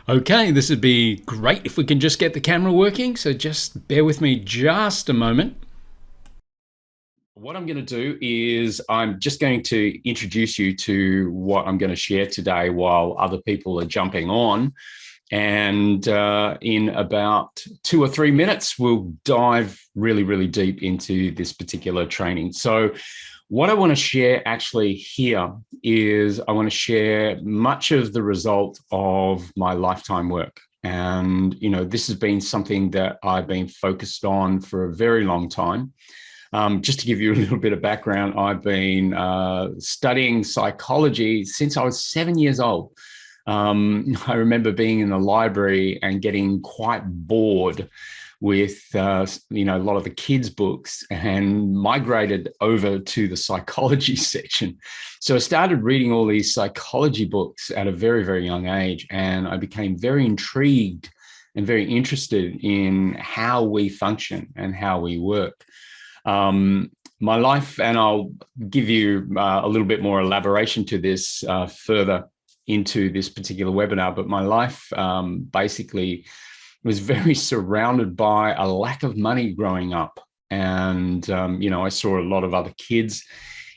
Okay, this would be great if we can just get the camera working, so just bear with me just a moment. What I'm going to do is I'm just going to introduce you to what I'm going to share today while other people are jumping on. And in about 2 or 3 minutes, we'll dive really, really deep into this particular training. So what I want to share actually here is I want to share much of the result of my lifetime work. And, this has been something that I've been focused on for a very long time. Just to give you a little bit of background, I've been studying psychology since I was 7 years old. I remember being in the library and getting quite bored with a lot of the kids' books and migrated over to the psychology section. So I started reading all these psychology books at a very, very young age, and I became very intrigued and very interested in how we function and how we work. My life, and I'll give you a little bit more elaboration to this further into this particular webinar, but my life basically was very surrounded by a lack of money growing up. And, I saw a lot of other kids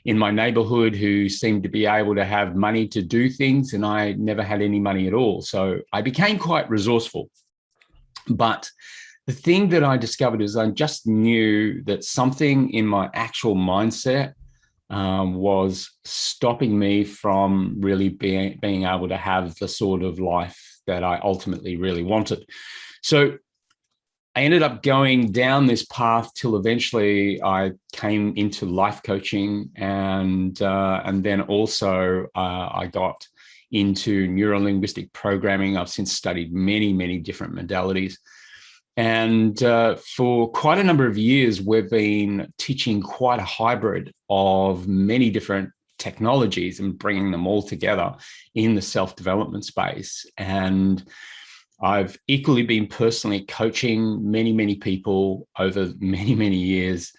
in my neighborhood who seemed to be able to have money to do things, and I never had any money at all. So I became quite resourceful. But the thing that I discovered is I just knew that something in my actual mindset was stopping me from really being able to have the sort of life that I ultimately really wanted. So I ended up going down this path till eventually I came into life coaching, and then also I got into neuro-linguistic programming. I've since studied many, many different modalities. And for quite a number of years, we've been teaching quite a hybrid of many different technologies and bringing them all together in the self-development space. And I've equally been personally coaching many, many people over many, many years.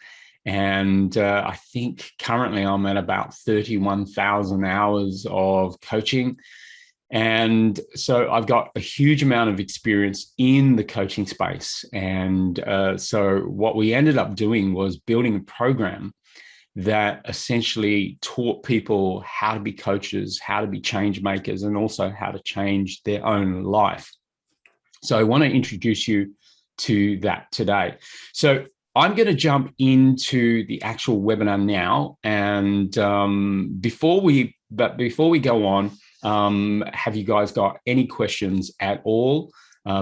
And I think currently I'm at about 31,000 hours of coaching. And so I've got a huge amount of experience in the coaching space. And so what we ended up doing was building a program that essentially taught people how to be coaches, how to be change makers, and also how to change their own life. So I want to introduce you to that today. So I'm going to jump into the actual webinar now. And before we go on, have you guys got any questions at all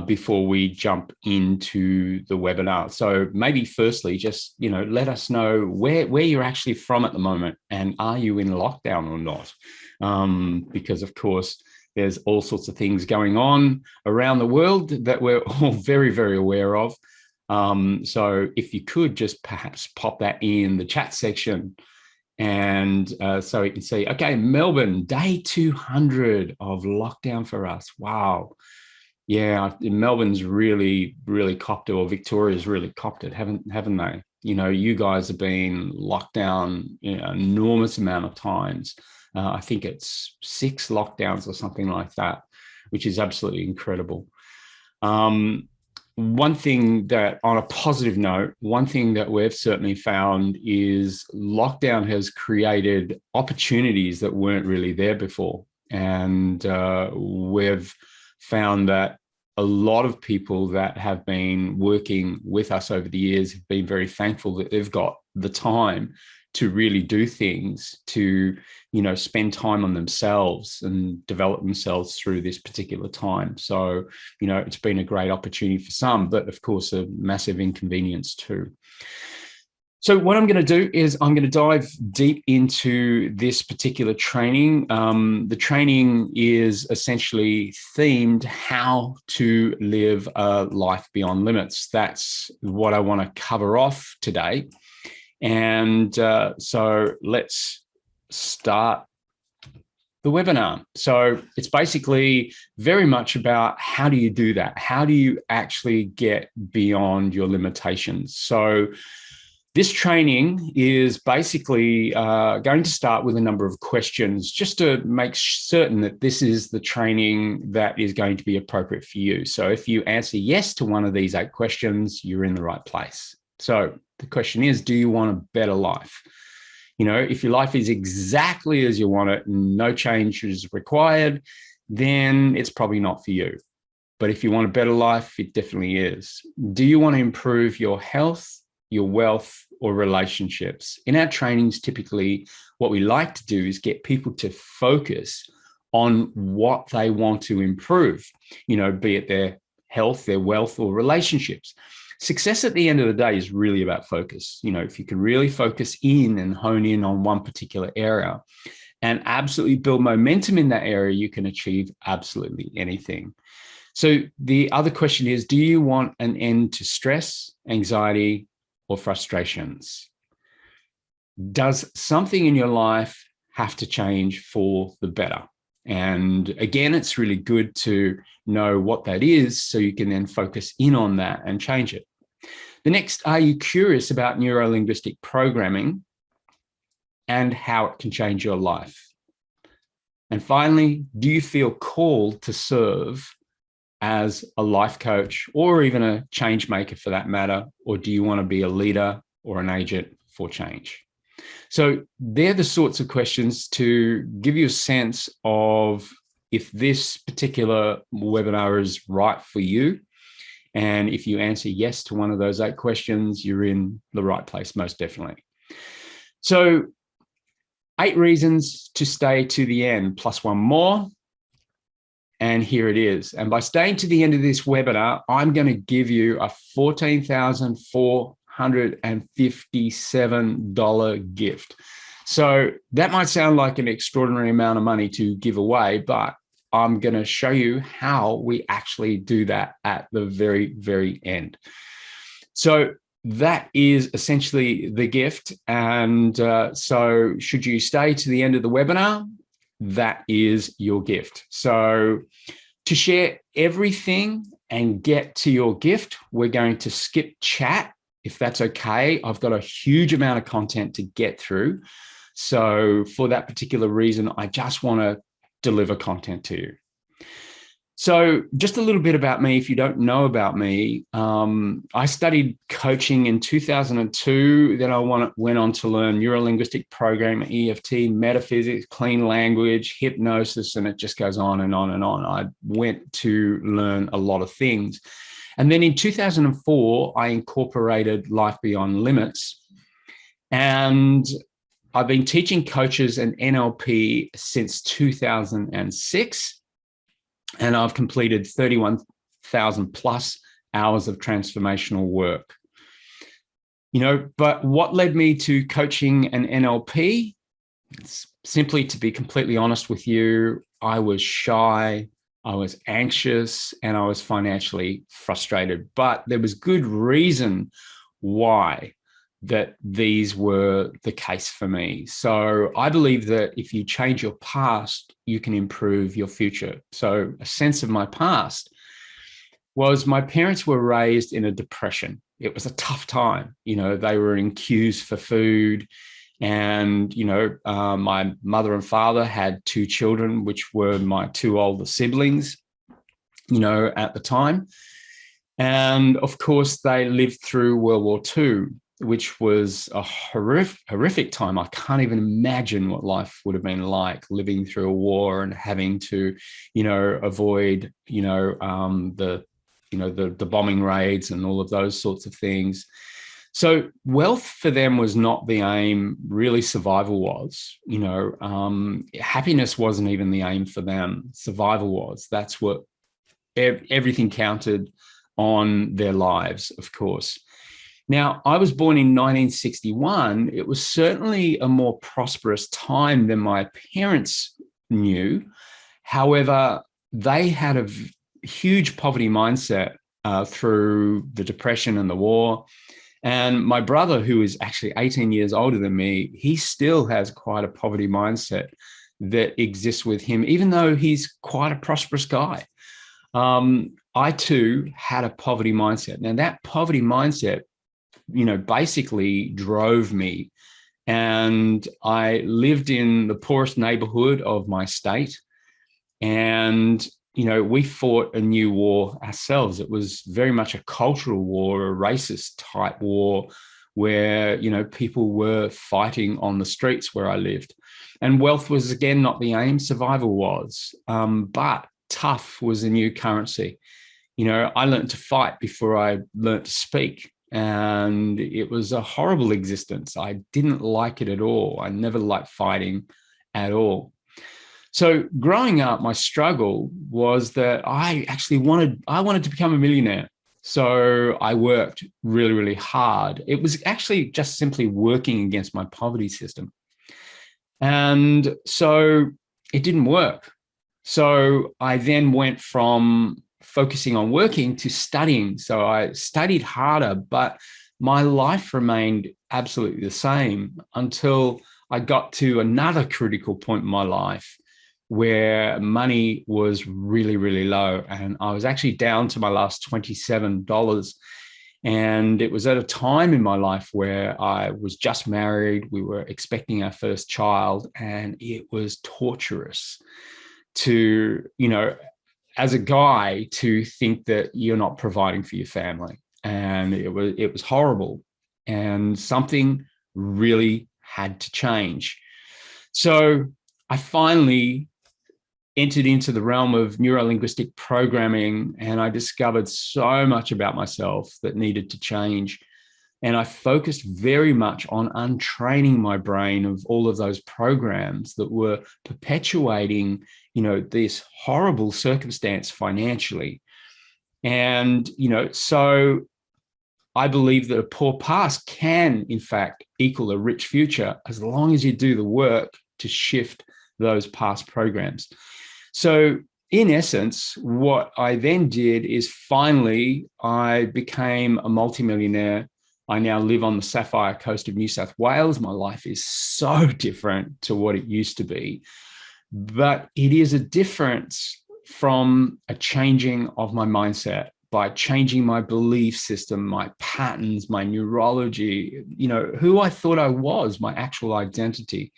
before we jump into the webinar? So maybe firstly, just, let us know where you're actually from at the moment, and are you in lockdown or not? Because of course, there's all sorts of things going on around the world that we're all very, very aware of. So if you could just perhaps pop that in the chat section, and so you can see, okay, Melbourne, day 200 of lockdown for us. Wow. Yeah, Melbourne's really, really copped it, or Victoria's really copped it, haven't they? You guys have been locked down an enormous amount of times. I think it's 6 lockdowns or something like that, which is absolutely incredible. One thing that, on a positive note, one thing that we've certainly found is lockdown has created opportunities that weren't really there before. And we've found that a lot of people that have been working with us over the years have been very thankful that they've got the time to really do things, to spend time on themselves and develop themselves through this particular time. So, it's been a great opportunity for some, but of course a massive inconvenience too. So what I'm going to do is I'm going to dive deep into this particular training. The training is essentially themed how to live a life beyond limits. That's what I want to cover off today. And so let's start the webinar. So it's basically very much about how do you do that? How do you actually get beyond your limitations? So This training is basically going to start with a number of questions just to make certain that this is the training that is going to be appropriate for you. So if you answer yes to one of these 8 questions, you're in the right place. So the question is, do you want a better life? You know, if your life is exactly as you want it and no change is required, then it's probably not for you. But if you want a better life, it definitely is. Do you want to improve your health, your wealth, or relationships? In our trainings, typically what we like to do is get people to focus on what they want to improve, you know, be it their health, their wealth, or relationships. Success at the end of the day is really about focus. You know, if you can really focus in and hone in on one particular area and absolutely build momentum in that area, you can achieve absolutely anything. So the other question is, do you want an end to stress, anxiety, or frustrations? Does something in your life have to change for the better? And again, it's really good to know what that is so you can then focus in on that and change it. The next, are you curious about neuro-linguistic programming and how it can change your life? And finally, do you feel called to serve as a life coach or even a change maker for that matter? Or do you want to be a leader or an agent for change? So they're the sorts of questions to give you a sense of if this particular webinar is right for you. And if you answer yes to one of those 8 questions, you're in the right place, most definitely. So 8 reasons to stay to the end, plus one more. And here it is. And by staying to the end of this webinar, I'm going to give you a $14,457 gift. So that might sound like an extraordinary amount of money to give away, but I'm going to show you how we actually do that at the very, very end. So that is essentially the gift. And so should you stay to the end of the webinar, that is your gift. So to share everything and get to your gift, we're going to skip chat, if that's okay. I've got a huge amount of content to get through. So for that particular reason, I just want to deliver content to you. So just a little bit about me, if you don't know about me, I studied coaching in 2002. Then I went on to learn neuro-linguistic programming, EFT, metaphysics, clean language, hypnosis, and it just goes on and on and on. I went to learn a lot of things. And then in 2004, I incorporated Life Beyond Limits. And I've been teaching coaches and NLP since 2006. And I've completed 31,000 plus hours of transformational work. You know, but what led me to coaching and NLP? It's simply, to be completely honest with you, I was shy, I was anxious, and I was financially frustrated. But there was good reason why that these were the case for me. So I believe that if you change your past, you can improve your future. So a sense of my past was my parents were raised in a depression. It was a tough time. You know, they were in queues for food. And, you know, my mother and father had 2 children, which were my 2 older siblings, you know, at the time. And of course, they lived through World War II, which was a horrific time. I can't even imagine what life would have been like living through a war and having to, you know, avoid, the bombing raids and all of those sorts of things. So wealth for them was not the aim, really survival was, you know, happiness wasn't even the aim for them. Survival was. That's what everything counted on their lives, of course. Now, I was born in 1961. It was certainly a more prosperous time than my parents knew. However, they had a huge poverty mindset through the Depression and the war. And my brother, who is actually 18 years older than me, he still has quite a poverty mindset that exists with him, even though he's quite a prosperous guy. I too had a poverty mindset. Now, that poverty mindset basically drove me. And I lived in the poorest neighborhood of my state. And, we fought a new war ourselves. It was very much a cultural war, a racist type war, where, people were fighting on the streets where I lived. And wealth was, again, not the aim. Survival was. But tough was the new currency. I learned to fight before I learned to speak. And it was a horrible existence. I didn't like it at all. I never liked fighting at all. So growing up, my struggle was that I wanted to become a millionaire. So I worked really, really hard. It was actually just simply working against my poverty system. And so it didn't work. So I then went from focusing on working to studying. So I studied harder, but my life remained absolutely the same until I got to another critical point in my life where money was really, really low. And I was actually down to my last $27. And it was at a time in my life where I was just married. We were expecting our first child, and it was torturous to, as a guy, to think that you're not providing for your family. And it was horrible. And something really had to change. So I finally entered into the realm of neuro-linguistic programming, and I discovered so much about myself that needed to change. And I focused very much on untraining my brain of all of those programs that were perpetuating, this horrible circumstance financially. And, so I believe that a poor past can, in fact, equal a rich future as long as you do the work to shift those past programs. So in essence, what I then did is finally I became a multimillionaire. I now live on the Sapphire Coast of New South Wales. My life is so different to what it used to be, but it is a difference from a changing of my mindset, by changing my belief system, my patterns, my neurology, who I thought I was, my actual identity.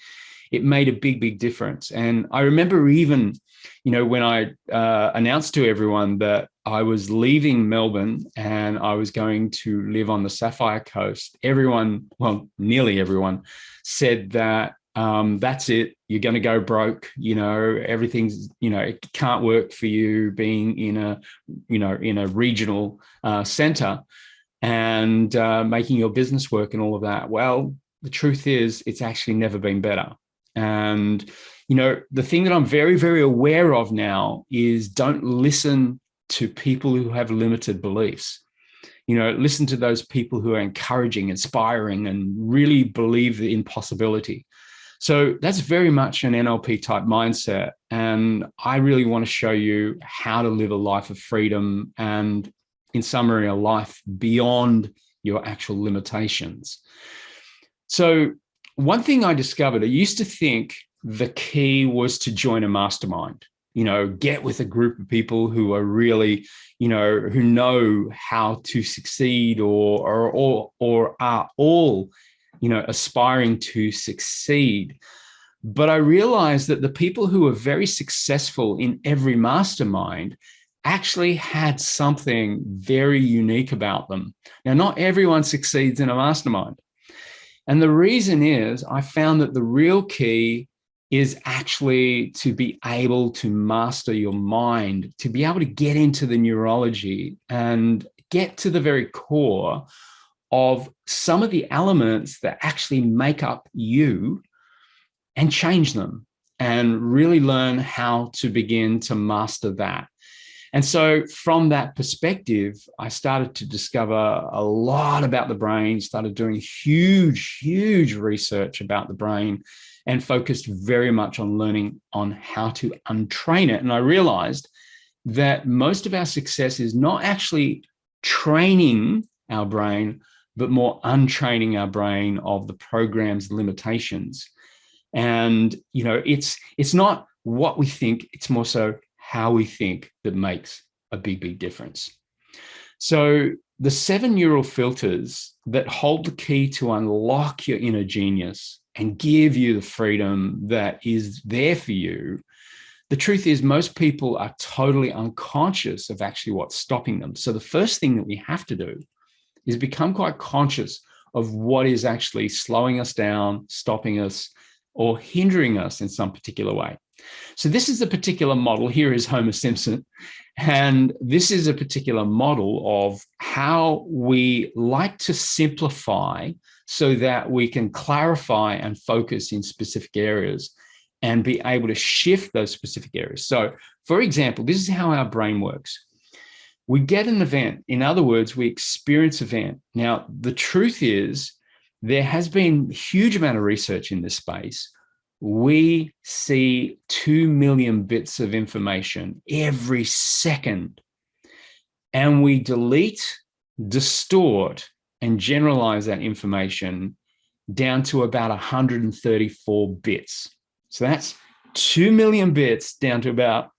It made a big, big difference. And I remember even, when I announced to everyone that I was leaving Melbourne and I was going to live on the Sapphire Coast, everyone, well, nearly everyone, said that that's it. You're going to go broke. Everything's, it can't work for you being in a regional center and making your business work and all of that. Well, the truth is, it's actually never been better. And, the thing that I'm very, very aware of now is don't listen to people who have limited beliefs. Listen to those people who are encouraging, inspiring, and really believe the impossibility. So that's very much an NLP type mindset. And I really want to show you how to live a life of freedom and, in summary, a life beyond your actual limitations. So one thing I discovered, I used to think the key was to join a mastermind, get with a group of people who are really, who know how to succeed or are all, aspiring to succeed. But I realized that the people who are very successful in every mastermind actually had something very unique about them. Now, not everyone succeeds in a mastermind. And the reason is I found that the real key is actually to be able to master your mind, to be able to get into the neurology and get to the very core of some of the elements that actually make up you and change them and really learn how to begin to master that. And so from that perspective, I started to discover a lot about the brain, started doing huge, huge research about the brain and focused very much on learning on how to untrain it. And I realized that most of our success is not actually training our brain, but more untraining our brain of the program's limitations. And, it's not what we think, it's more so how we think that makes a big, big difference. So the 7 neural filters that hold the key to unlock your inner genius and give you the freedom that is there for you, the truth is most people are totally unconscious of actually what's stopping them. So the first thing that we have to do is become quite conscious of what is actually slowing us down, stopping us, or hindering us in some particular way. So this is a particular model. Here is Homer Simpson. And this is a particular model of how we like to simplify so that we can clarify and focus in specific areas and be able to shift those specific areas. So, for example, this is how our brain works. We get an event. In other words, we experience an event. Now, the truth is there has been a huge amount of research in this space. We see 2 million bits of information every second, and we delete, distort, and generalize that information down to about 134 bits. So that's 2 million bits down to about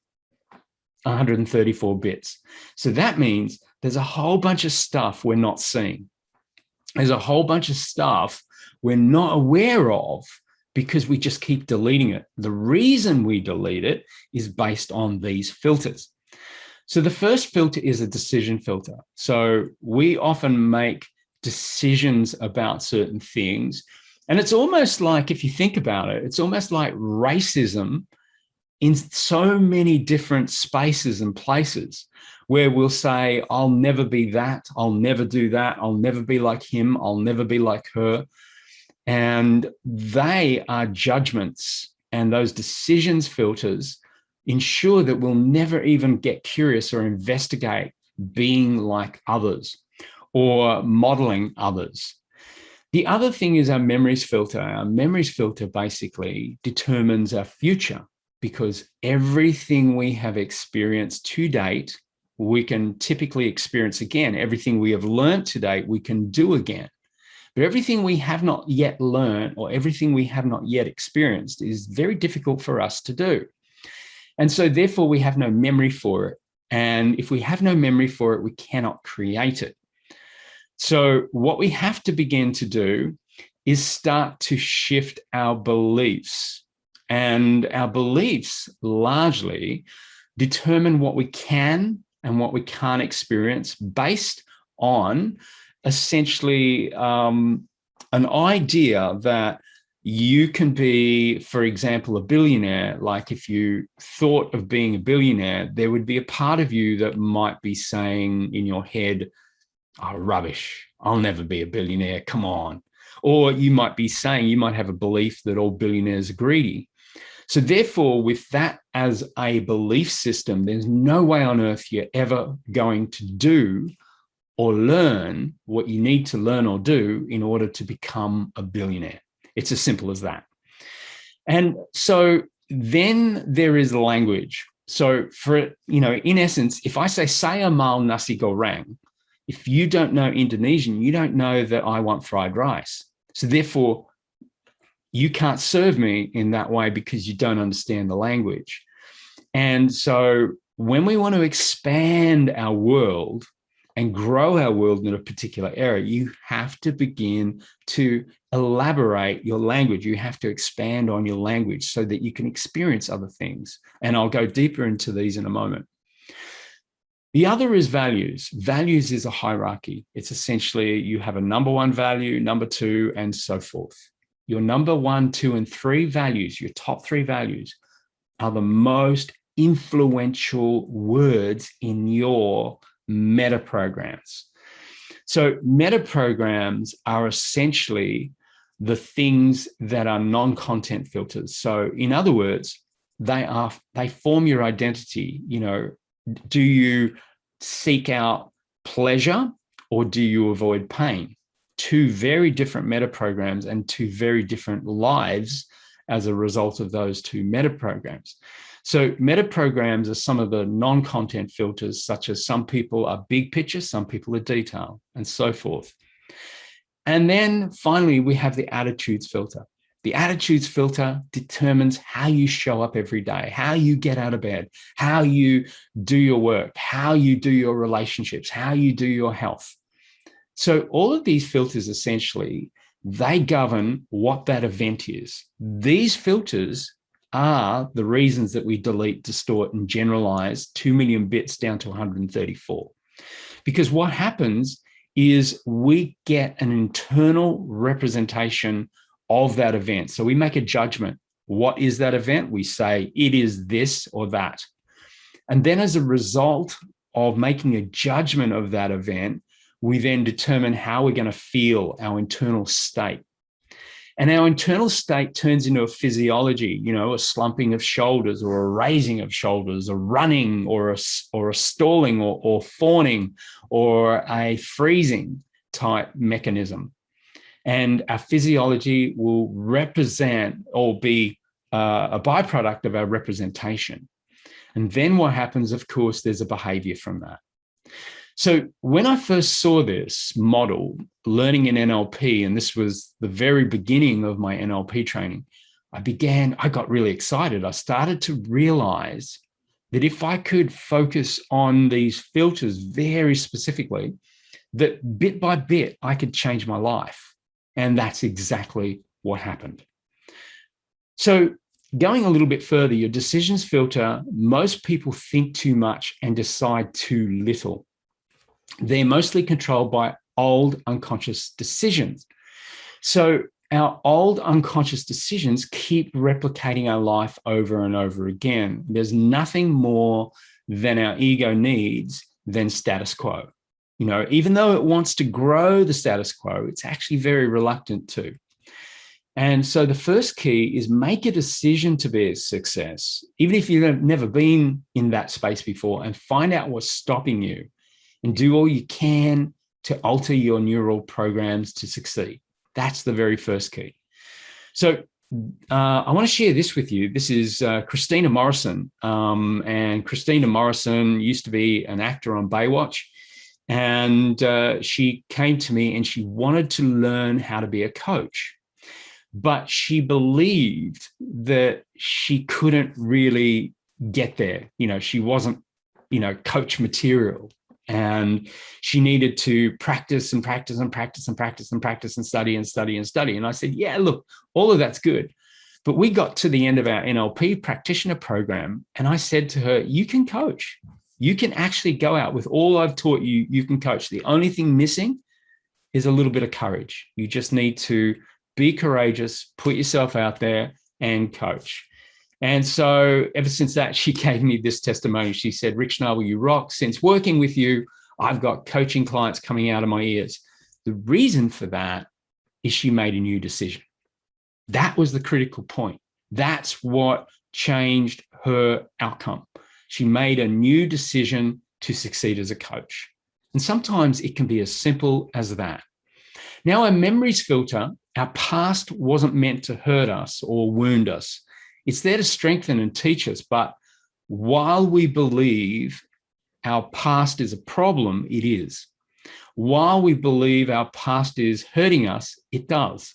134 bits. So that means there's a whole bunch of stuff we're not seeing. There's a whole bunch of stuff we're not aware of because we just keep deleting it. The reason we delete it is based on these filters. So the first filter is a decision filter. So we often make decisions about certain things. And it's almost like, if you think about it, it's almost like racism in so many different spaces and places where we'll say, I'll never be that, I'll never do that, I'll never be like him, I'll never be like her. And they are judgments, and those decisions filters ensure that we'll never even get curious or investigate being like others or modeling others. The other thing is our memories filter. Our memories filter basically determines our future, because everything we have experienced to date, we can typically experience again. Everything we have learned to date, we can do again. But everything we have not yet learned or everything we have not yet experienced is very difficult for us to do. And so therefore we have no memory for it. And if we have no memory for it, we cannot create it. So what we have to begin to do is start to shift our beliefs. And our beliefs largely determine what we can and what we can't experience based on essentially an idea that you can be, for example, a billionaire. Like if you thought of being a billionaire, there would be a part of you that might be saying in your head, oh, rubbish, I'll never be a billionaire, come on. Or you might be saying, you might have a belief that all billionaires are greedy. So therefore, with that as a belief system, there's no way on earth you're ever going to do or learn what you need to learn or do in order to become a billionaire. It's as simple as that. And so then there is language. So for, in essence, if I say, saya mau nasi goreng, if you don't know Indonesian, you don't know that I want fried rice. So therefore, you can't serve me in that way because you don't understand the language. And so when we want to expand our world and grow our world in a particular area, you have to begin to elaborate your language. You have to expand on your language so that you can experience other things. And I'll go deeper into these in a moment. The other is values. Values is a hierarchy. It's essentially you have a number one value, number two, and so forth. Your number 1, 2, and 3 values, your top 3 values, are the most influential words in your metaprograms. So metaprograms are essentially the things that are non-content filters. So in other words, they form your identity. Do you seek out pleasure or do you avoid pain? 2 very different metaprograms and 2 very different lives as a result of those 2 metaprograms. So metaprograms are some of the non-content filters, such as some people are big picture, some people are detail, and so forth. And then finally, we have the attitudes filter. The attitudes filter determines how you show up every day, how you get out of bed, how you do your work, how you do your relationships, how you do your health. So all of these filters, essentially, they govern what that event is. These filters are the reasons that we delete, distort, and generalize 2 million bits down to 134. Because what happens is we get an internal representation of that event. So we make a judgment. What is that event? We say it is this or that. And then as a result of making a judgment of that event, we then determine how we're going to feel, our internal state. And our internal state turns into a physiology, a slumping of shoulders or a raising of shoulders, a running or a stalling or fawning or a freezing type mechanism. And our physiology will represent or be a byproduct of our representation. And then what happens, of course, there's a behavior from that. So when I first saw this model, learning in NLP, and this was the very beginning of my NLP training, I got really excited. I started to realize that if I could focus on these filters very specifically, that bit by bit, I could change my life. And that's exactly what happened. So going a little bit further, your decisions filter, most people think too much and decide too little. They're mostly controlled by old unconscious decisions. So our old unconscious decisions keep replicating our life over and over again. There's nothing more than our ego needs than status quo. Even though it wants to grow the status quo, it's actually very reluctant to. And so the first key is make a decision to be a success, even if you've never been in that space before, and find out what's stopping you and do all you can to alter your neural programs to succeed. That's the very first key. So I want to share this with you. This is Christina Morrison. And Christina Morrison used to be an actor on Baywatch. And she came to me and she wanted to learn how to be a coach. But she believed that she couldn't really get there. She wasn't, coach material. And she needed to practice and practice and practice and practice and practice and study and study and study. And I said, yeah, look, all of that's good. But we got to the end of our NLP practitioner program. And I said to her, you can coach. You can actually go out with all I've taught you. You can coach. The only thing missing is a little bit of courage. You just need to be courageous, put yourself out there and coach. And so ever since that, she gave me this testimony. She said, Rick Schnabel, you rock. Since working with you, I've got coaching clients coming out of my ears. The reason for that is she made a new decision. That was the critical point. That's what changed her outcome. She made a new decision to succeed as a coach. And sometimes it can be as simple as that. Now, our memories filter, our past wasn't meant to hurt us or wound us. It's there to strengthen and teach us. But while we believe our past is a problem, it is. While we believe our past is hurting us, it does.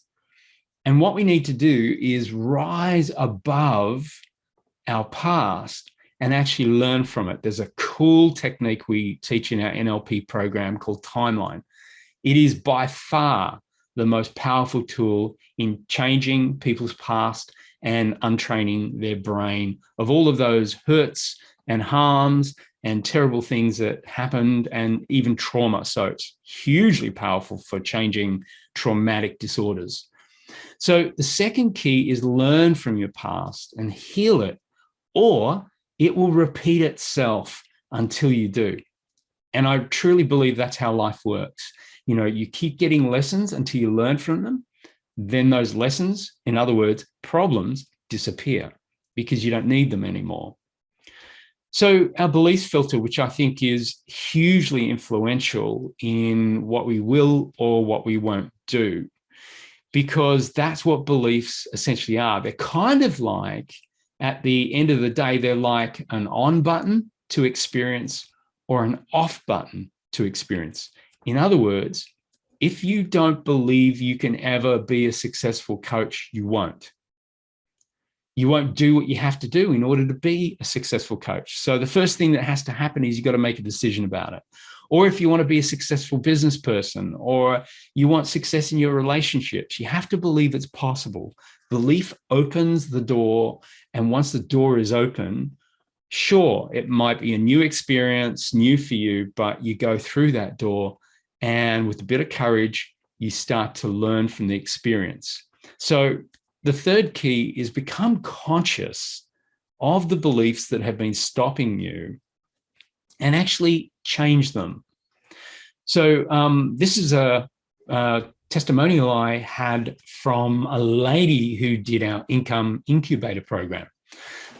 And what we need to do is rise above our past and actually learn from it. There's a cool technique we teach in our NLP program called timeline. It is by far the most powerful tool in changing people's past and untraining their brain of all of those hurts and harms and terrible things that happened and even trauma. So it's hugely powerful for changing traumatic disorders. So the second key is learn from your past and heal it, or it will repeat itself until you do. And I truly believe that's how life works. You keep getting lessons until you learn from them. Then those lessons, in other words, problems, disappear because you don't need them anymore. So our beliefs filter, which I think is hugely influential in what we will or what we won't do, because that's what beliefs essentially are. They're kind of like, at the end of the day, they're like an on button to experience or an off button to experience. In other words, if you don't believe you can ever be a successful coach, you won't. You won't do what you have to do in order to be a successful coach. So the first thing that has to happen is you've got to make a decision about it. Or if you want to be a successful business person, or you want success in your relationships, you have to believe it's possible. Belief opens the door. And once the door is open, sure, it might be a new experience, new for you, but you go through that door, and with a bit of courage, you start to learn from the experience. So the third key is become conscious of the beliefs that have been stopping you and actually change them. So this is a testimonial I had from a lady who did our income incubator program.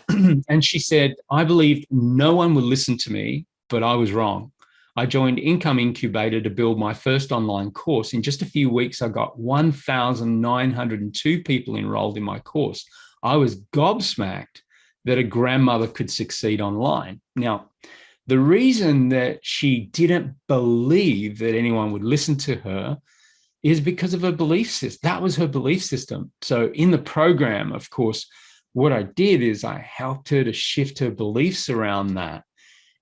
And she said, I believed no one would listen to me, but I was wrong. I joined Income Incubator to build my first online course. In just a few weeks, I got 1,902 people enrolled in my course. I was gobsmacked that a grandmother could succeed online. Now, the reason that she didn't believe that anyone would listen to her is because of her belief system. That was her belief system. So in the program, of course, what I did is I helped her to shift her beliefs around that.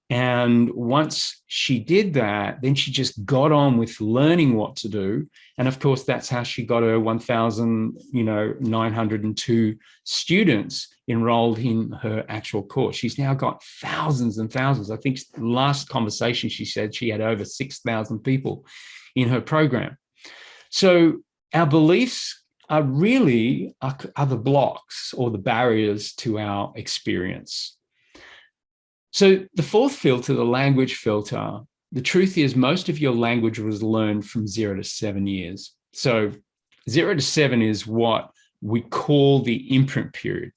And once she did that, then she just got on with learning what to do. And of course, that's how she got her 1,902 students enrolled in her actual course. She's now got thousands and thousands. I think last conversation, she said she had over 6,000 people in her program. So our beliefs are really the blocks or the barriers to our experience. So the fourth filter, the language filter, the truth is most of your language was learned from 0 to 7 years. So 0 to 7 is what we call the imprint period.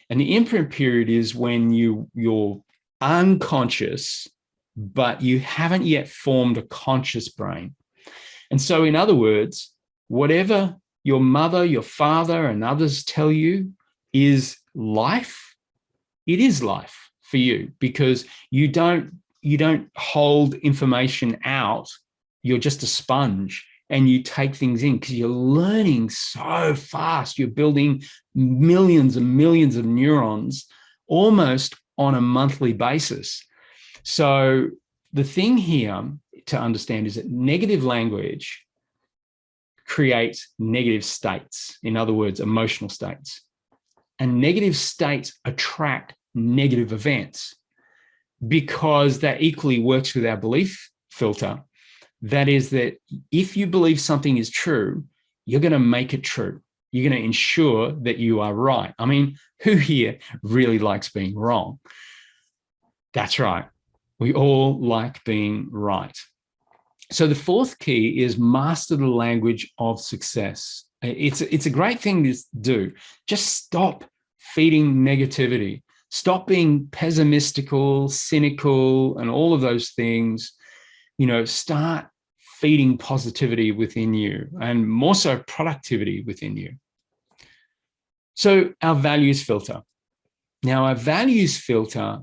And the imprint period is when you're unconscious, but you haven't yet formed a conscious brain. And so in other words, whatever your mother, your father, and others tell you is life, it is life for you, because you don't hold information out. You're just a sponge and you take things in because you're learning so fast. You're building millions and millions of neurons almost on a monthly basis. So the thing here to understand is that negative language creates negative states. In other words, emotional states. And negative states attract negative events, because that equally works with our belief filter. That is that if you believe something is true, you're going to make it true. You're going to ensure that you are right. I mean, who here really likes being wrong? That's right. We all like being right. So the fourth key is master the language of success. It's a great thing to do. Just stop feeding negativity. Stop being pessimistical, cynical, and all of those things. Start feeding positivity within you, and more so productivity within you. So our values filter. Now, our values filter,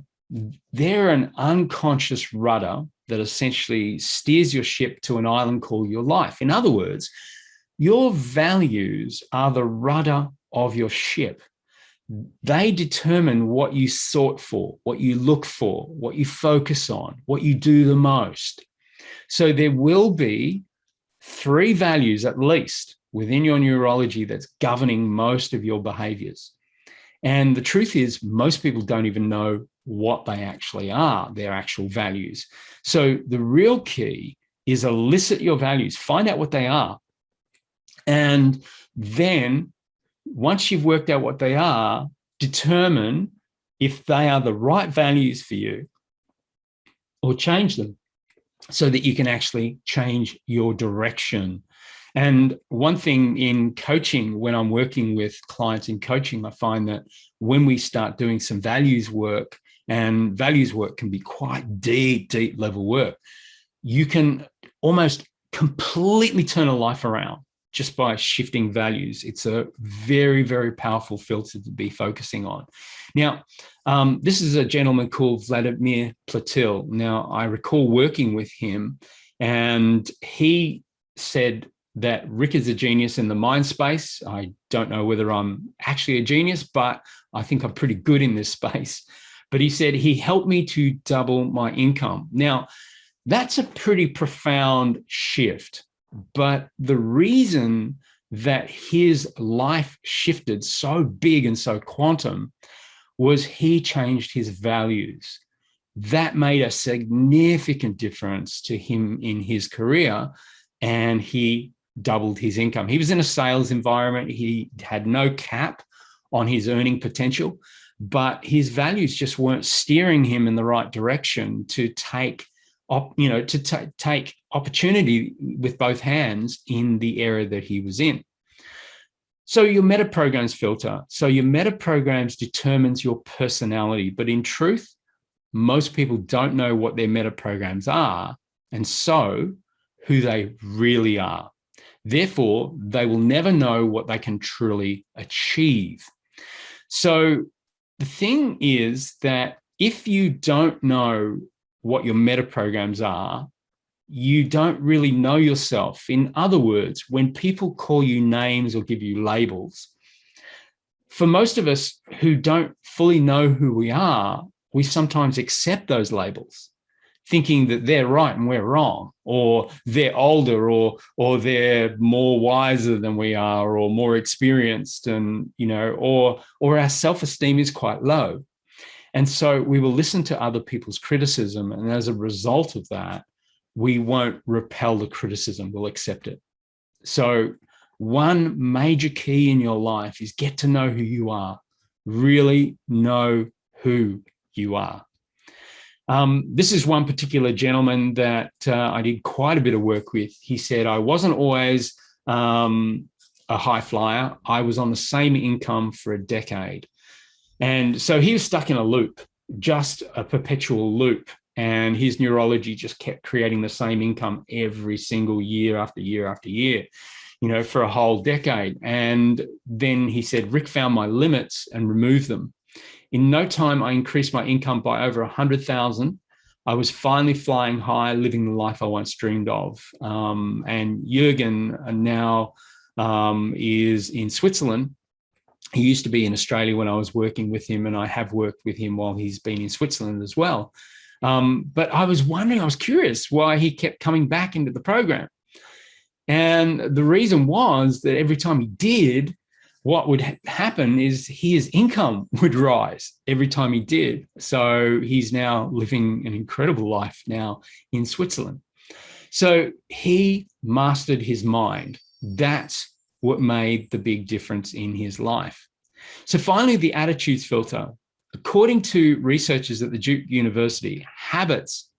they're an unconscious rudder that essentially steers your ship to an island called your life. In other words, your values are the rudder of your ship. They determine what you sought for, what you look for, what you focus on, what you do the most. So there will be 3 values at least within your neurology that's governing most of your behaviors. And the truth is, most people don't even know what they actually are, their actual values. So the real key is elicit your values, find out what they are. And then once you've worked out what they are, determine if they are the right values for you, or change them so that you can actually change your direction. And one thing in coaching, when I'm working with clients in coaching, I find that when we start doing some values work, and values work can be quite deep level work, you can almost completely turn a life around just by shifting values. It's a very, very powerful filter to be focusing on. Now, this is a gentleman called Vladimir Platil. Now, I recall working with him, and he said that Rick is a genius in the mind space. I don't know whether I'm actually a genius, but I think I'm pretty good in this space. But he said he helped me to double my income. Now, That's a pretty profound shift. But the reason that his life shifted so big and so quantum was he changed his values. That made a significant difference to him in his career, and he doubled his income. He was in a sales environment. He had no cap on his earning potential, but his values just weren't steering him in the right direction to take opportunity with both hands in the area that he was in. So your metaprograms filter. So your metaprograms determines your personality, but in truth, most people don't know what their metaprograms are, and so who they really are. Therefore, they will never know what they can truly achieve. So the thing is that if you don't know what your metaprograms are, you don't really know yourself. In other words, when people call you names or give you labels, for most of us who don't fully know who we are, we sometimes accept those labels, thinking that they're right and we're wrong, or they're older, or they're more wiser than we are, or more experienced, and or our self-esteem is quite low. And so we will listen to other people's criticism, and as a result of that, we won't repel the criticism, we'll accept it. So one major key in your life is get to know who you are, really know who you are. This is one particular gentleman that I did quite a bit of work with. He said, I wasn't always a high flyer. I was on the same income for a decade. And so he was stuck in a loop, just a perpetual loop. And his neurology just kept creating the same income every single year after year after year, for a whole decade. And then he said, Rick found my limits and removed them. In no time, I increased my income by over 100,000. I was finally flying high, living the life I once dreamed of. And Jürgen now is in Switzerland. He used to be in Australia when I was working with him, and I have worked with him while he's been in Switzerland as well. But I was wondering, I was curious why he kept coming back into the program. And the reason was that every time he did, what would happen is his income would rise every time he did. So he's now living an incredible life now in Switzerland. So he mastered his mind. That's what made the big difference in his life. So finally, the attitudes filter. According to researchers at the Duke University, habits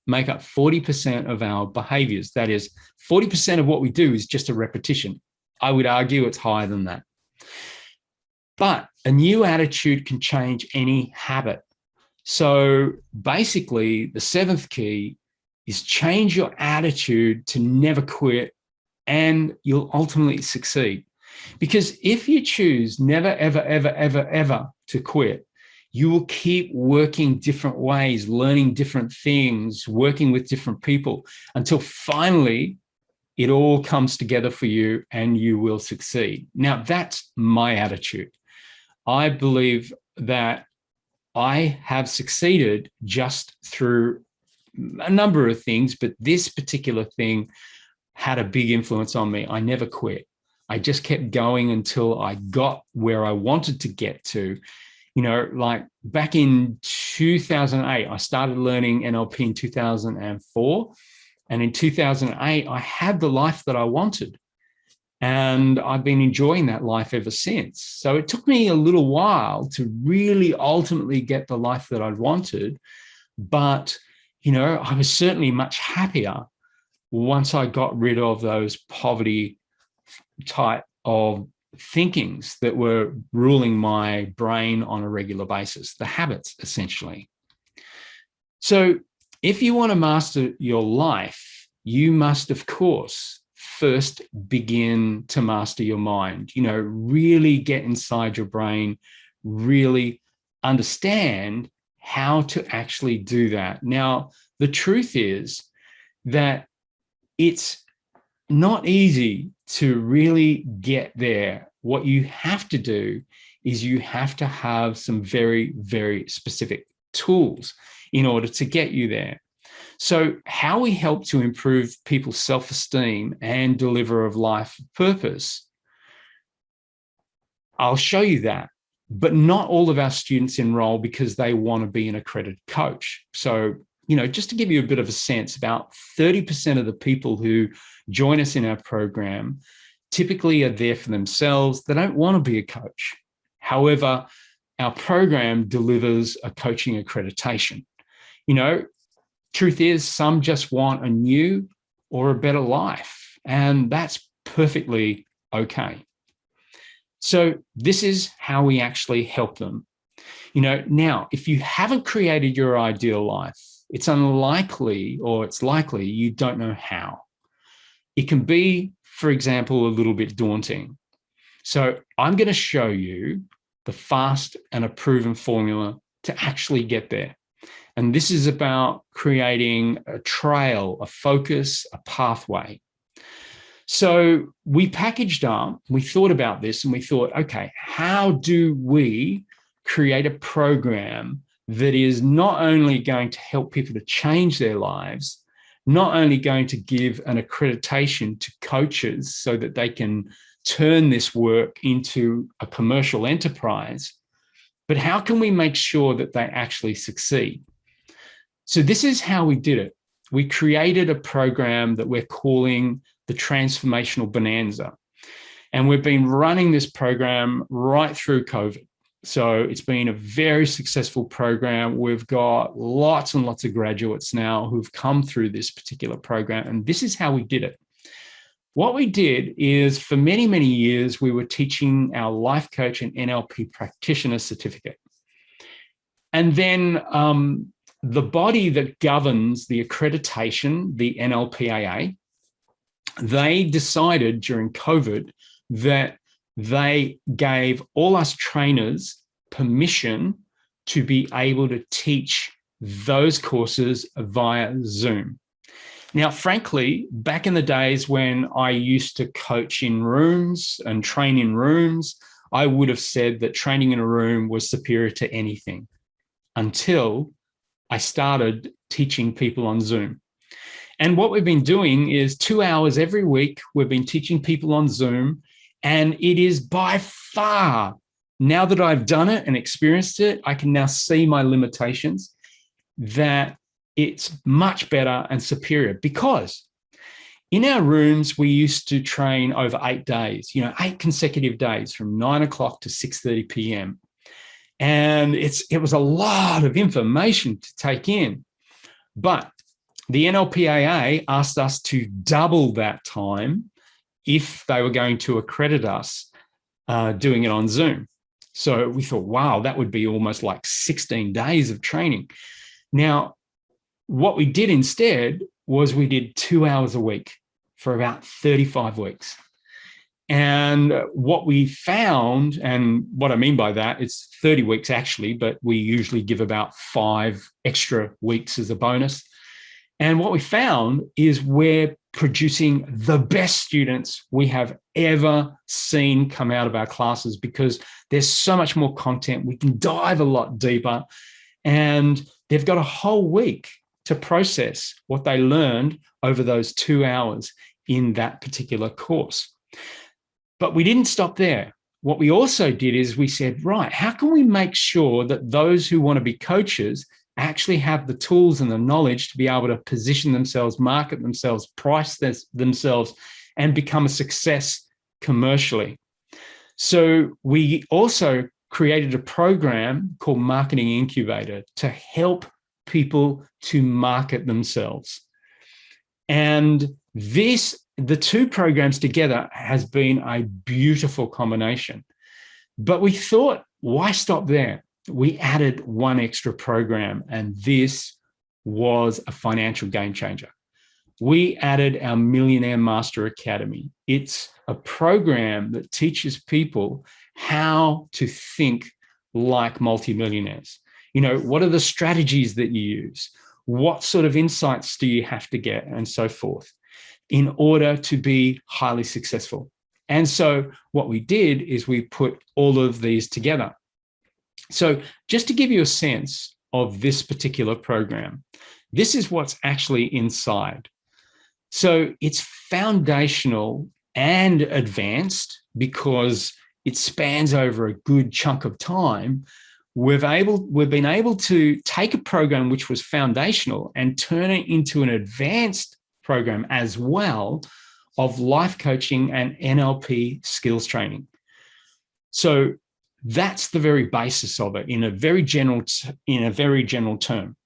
make up 40% of our behaviors. That is, 40% of what we do is just a repetition. I would argue it's higher than that. But a new attitude can change any habit. So basically, the seventh key is change your attitude to never quit, and you'll ultimately succeed. Because if you choose never, ever, ever, ever, ever to quit, you will keep working different ways, learning different things, working with different people, until finally it all comes together for you and you will succeed. Now, that's my attitude. I believe that I have succeeded just through a number of things, but this particular thing had a big influence on me. I never quit. I just kept going until I got where I wanted to get to. Like back in 2008, I started learning NLP in 2004. And in 2008, I had the life that I wanted. And I've been enjoying that life ever since. So it took me a little while to really ultimately get the life that I'd wanted. But, I was certainly much happier once I got rid of those poverty type of thinkings that were ruling my brain on a regular basis, the habits, essentially. So if you want to master your life, you must, of course, first begin to master your mind, really get inside your brain, really understand how to actually do that. Now, the truth is that it's not easy to really get there. What you have to do is you have to have some very, very specific tools in order to get you there. So how we help to improve people's self-esteem and deliver of life purpose, I'll show you that. But not all of our students enroll because they want to be an accredited coach. So, just to give you a bit of a sense, about 30% of the people who join us in our program typically are there for themselves. They don't want to be a coach. However, our program delivers a coaching accreditation. Truth is, some just want a new or a better life, and that's perfectly okay. So this is how we actually help them. Now, if you haven't created your ideal life, it's unlikely, or it's likely you don't know how. It can be, for example, a little bit daunting. So I'm going to show you the fast and a proven formula to actually get there. And this is about creating a trail, a focus, a pathway. So we packaged up, we thought about this, and we thought, okay, how do we create a program that is not only going to help people to change their lives, not only going to give an accreditation to coaches so that they can turn this work into a commercial enterprise, but how can we make sure that they actually succeed? So this is how we did it. We created a program that we're calling the Transformational Bonanza. And we've been running this program right through COVID. So it's been a very successful program. We've got lots and lots of graduates now who've come through this particular program. And this is how we did it. What we did is, for many, many years, we were teaching our life coach and NLP practitioner certificate. And then the body that governs the accreditation, the NLPAA, they decided during COVID that they gave all us trainers permission to be able to teach those courses via Zoom. Now, frankly, back in the days when I used to coach in rooms and train in rooms, I would have said that training in a room was superior to anything, until I started teaching people on Zoom. And what we've been doing is 2 hours every week, we've been teaching people on Zoom. And it is by far, now that I've done it and experienced it, I can now see my limitations, that it's much better and superior. Because in our rooms, we used to train over 8 days, 8 consecutive days from 9 o'clock to 6:30 p.m. And it was a lot of information to take in. But the NLPAA asked us to double that time if they were going to accredit us doing it on Zoom. So we thought, wow, that would be almost like 16 days of training. Now, what we did instead was we did 2 hours a week for about 35 weeks. And what we found, and what I mean by that, it's 30 weeks actually, but we usually give about 5 extra weeks as a bonus. And what we found is we're producing the best students we have ever seen come out of our classes, because there's so much more content. We can dive a lot deeper, and they've got a whole week to process what they learned over those 2 hours in that particular course. But we didn't stop there. What we also did is we said, right, how can we make sure that those who want to be coaches actually have the tools and the knowledge to be able to position themselves, market themselves, price themselves, and become a success commercially? So we also created a program called Marketing Incubator to help people to market themselves. And the two programs together has been a beautiful combination. But we thought, why stop there? We added one extra program, and this was a financial game changer. We added our Millionaire Master Academy. It's a program that teaches people how to think like multimillionaires. What are the strategies that you use? What sort of insights do you have to get, and so forth, in order to be highly successful. And so what we did is we put all of these together. So just to give you a sense of this particular program, This is what's actually inside. So it's foundational and advanced because it spans over a good chunk of time. We've been able to take a program which was foundational and turn it into an advanced program as well of life coaching and NLP skills training. So that's the very basis of it in a very general term.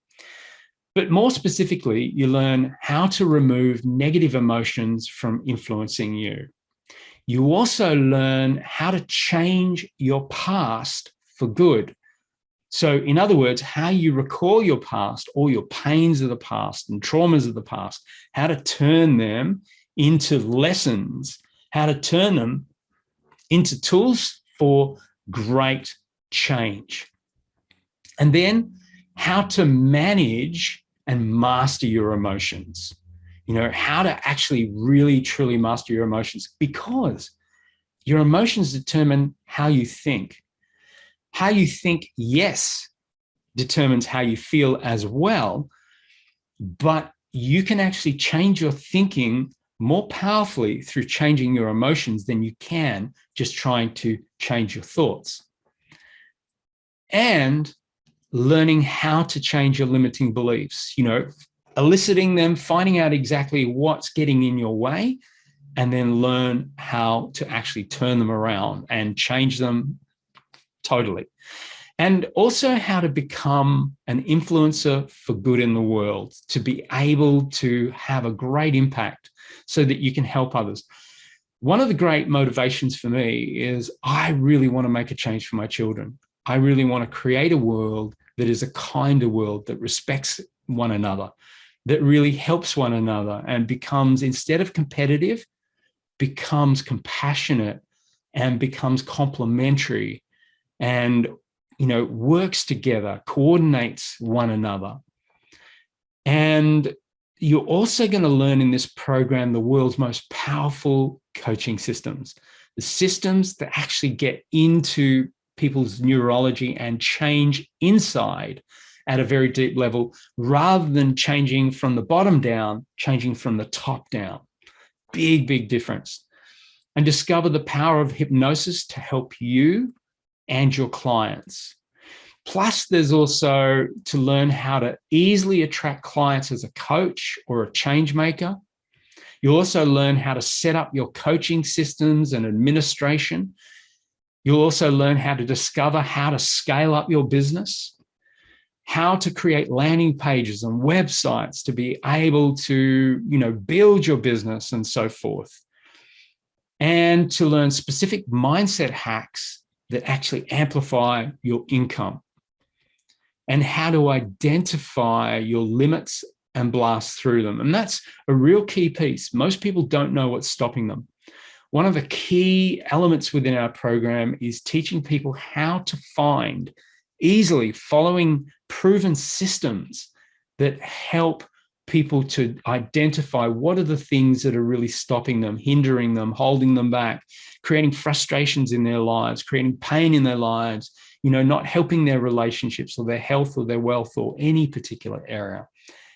But more specifically, you learn how to remove negative emotions from influencing you. You also learn how to change your past for good. So in other words, how you recall your past, all your pains of the past and traumas of the past, how to turn them into lessons, how to turn them into tools for great change. And then how to manage and master your emotions. You know, how to actually really, truly master your emotions, because your emotions determine how you think. How you think, yes, determines how you feel as well, but you can actually change your thinking more powerfully through changing your emotions than you can just trying to change your thoughts. And learning how to change your limiting beliefs, you know, eliciting them, finding out exactly what's getting in your way, and then learn how to actually turn them around and change them totally. And also how to become an influencer for good in the world, to be able to have a great impact so that you can help others. One of the great motivations for me is I really want to make a change for my children. I really want to create a world that is a kinder world, that respects one another, that really helps one another and becomes, instead of competitive, becomes compassionate and becomes complementary and, you know, works together, coordinates one another. And you're also going to learn in this program the world's most powerful coaching systems, the systems that actually get into people's neurology and change inside at a very deep level, rather than changing from the bottom down, changing from the top down. Big, big difference. And discover the power of hypnosis to help you and your clients. Plus, there's also to learn how to easily attract clients as a coach or a change maker. You'll also learn how to set up your coaching systems and administration. You'll also learn how to discover how to scale up your business, how to create landing pages and websites to be able to, you know, build your business and so forth. And to learn specific mindset hacks that actually amplify your income, and how to identify your limits and blast through them. And that's a real key piece. Most people don't know what's stopping them. One of the key elements within our program is teaching people how to find, easily following proven systems that help people to identify what are the things that are really stopping them, hindering them, holding them back, creating frustrations in their lives, creating pain in their lives, you know, not helping their relationships or their health or their wealth or any particular area.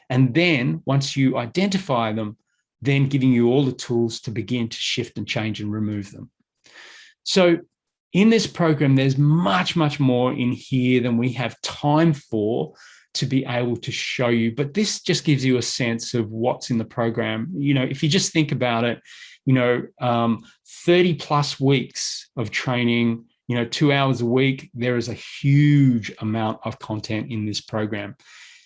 And then once you identify them, then giving you all the tools to begin to shift and change and remove them. So in this program, there's much, much more in here than we have time for to be able to show you. But this just gives you a sense of what's in the program. You know, if you just think about it, you know, 30 plus weeks of training, you know, 2 hours a week, there is a huge amount of content in this program.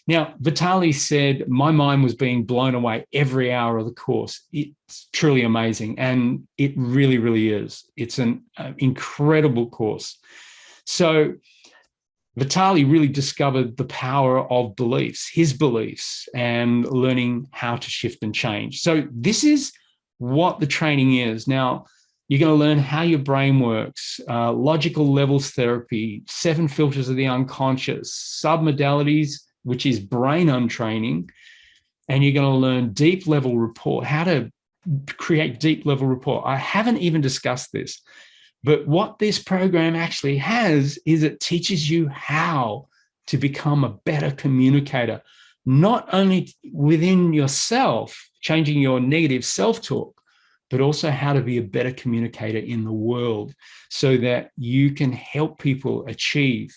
Now, Vitaly said, my mind was being blown away every hour of the course. It's truly amazing. And it really, really is. It's an incredible course. So Vitaly really discovered the power of beliefs, his beliefs, and learning how to shift and change. So this is what the training is. Now, you're going to learn how your brain works, logical levels therapy, 7 filters of the unconscious, submodalities, which is brain untraining, and you're going to learn deep level rapport, how to create deep level rapport. I haven't even discussed this, but what this program actually has is it teaches you how to become a better communicator, not only within yourself, changing your negative self-talk, but also how to be a better communicator in the world so that you can help people achieve.